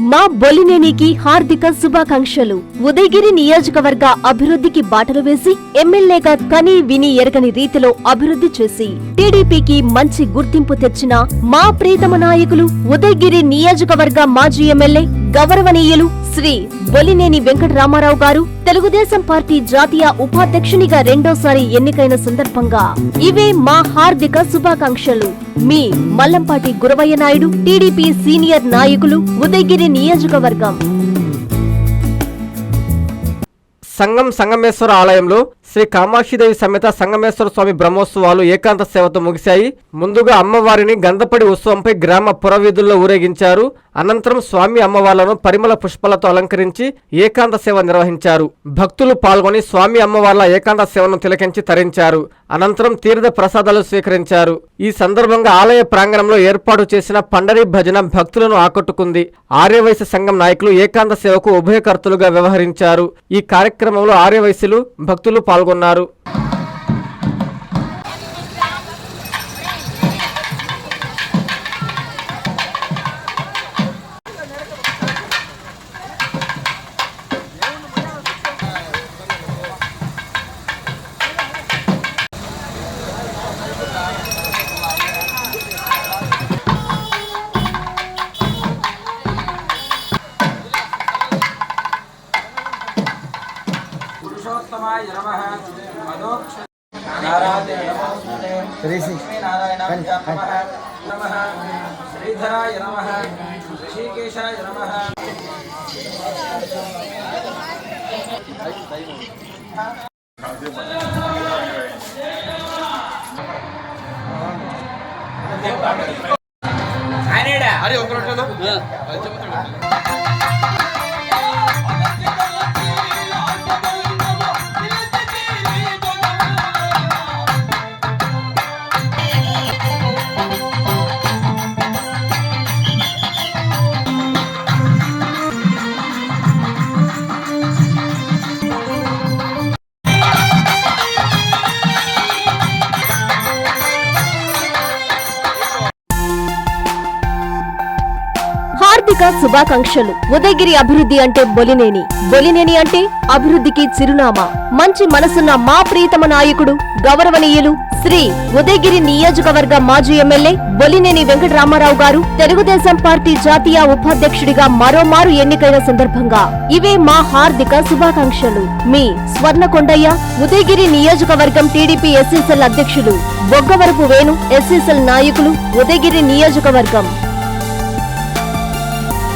మా బొలినేనికి హార్దిక శుభాకాంక్షలు. ఉదయగిరి నియోజకవర్గ అభివృద్ధికి బాటలు వేసి ఎమ్మెల్యేగా కని విని ఎరగని రీతిలో అభివృద్ధి చేసి టీడీపీకి మంచి గుర్తింపు తెచ్చిన మా ప్రీతమ నాయకులు ఉదయగిరి నియోజకవర్గ మాజీ ఎమ్మెల్యే గౌరవనీయులు శ్రీ బొలినేని వెంకటరామారావు గారు తెలుగుదేశం పార్టీ జాతీయ ఉపాధ్యక్షునిగా రెండోసారి ఎన్నికైన సందర్భంగా ఇవే మా హార్దిక శుభాకాంక్షలు. మీ మల్లంపాటి గురవయ్య నాయుడు, టీడీపీ సీనియర్ నాయకులు, ఉదయగిరి నియోజకవర్గం. సంగమేశ్వర ఆలయంలో శ్రీ కామాక్షిదేవి సమేత సంగమేశ్వర స్వామి బ్రహ్మోత్సవాలు ఏకాంత సేవతో ముగిశాయి. ముందుగా అమ్మవారిని గంధపడి ఉత్సవంపై గ్రామ పురవీధుల్లో ఊరేగించారు. అనంతరం స్వామి అమ్మవార్లను పరిమళ పుష్పాలతో అలంకరించి ఏకాంత సేవ నిర్వహించారు. భక్తులు పాల్గొని స్వామి అమ్మవార్ల ఏకాంత సేవను తిలకించి తరించారు. అనంతరం తీర్థ ప్రసాదాలు స్వీకరించారు. ఈ సందర్భంగా ఆలయ ప్రాంగణంలో ఏర్పాటు చేసిన పండరీ భజన భక్తులను ఆకట్టుకుంది. ఆర్యవైశ్య సంఘం నాయకులు ఏకాంత సేవకు ఉభయకర్తలుగా వ్యవహరించారు. ఈ కార్యక్రమంలో ఆర్యవైశ్యులు భక్తులు పాల్గొన్నారు. పురుషోత్తమాయ నమః మనోక్ష నారాయణ నమోస్తుతే లక్ష్మీనారాయణాయ నమః నమః శ్రీధరాయ నమః ఋషికేశాయ నమః. అరే ఒక హార్దిక శుభాకాంక్షలు. ఉదయగిరి అభివృద్ధి అంటే బొలినేని, బొలినేని అంటే అభివృద్ధికి చిరునామా. మంచి మనసున్న మా ప్రీతమ నాయకుడు గౌరవనీయులు శ్రీ ఉదయగిరి నియోజకవర్గ మాజీ ఎమ్మెల్యే బొలినేని వెంకటరామారావు గారు తెలుగుదేశం పార్టీ జాతీయ ఉపాధ్యక్షుడిగా మరోమారు ఎన్నికైన సందర్భంగా ఇవే మా హార్దిక శుభాకాంక్షలు. మీ స్వర్ణకొండయ్య, ఉదయగిరి నియోజకవర్గం టీడీపీ ఎస్సీసెల్ అధ్యక్షులు బొగ్గవరపు వేణు, ఎస్సీసెల్ నాయకులు, ఉదయగిరి నియోజకవర్గం.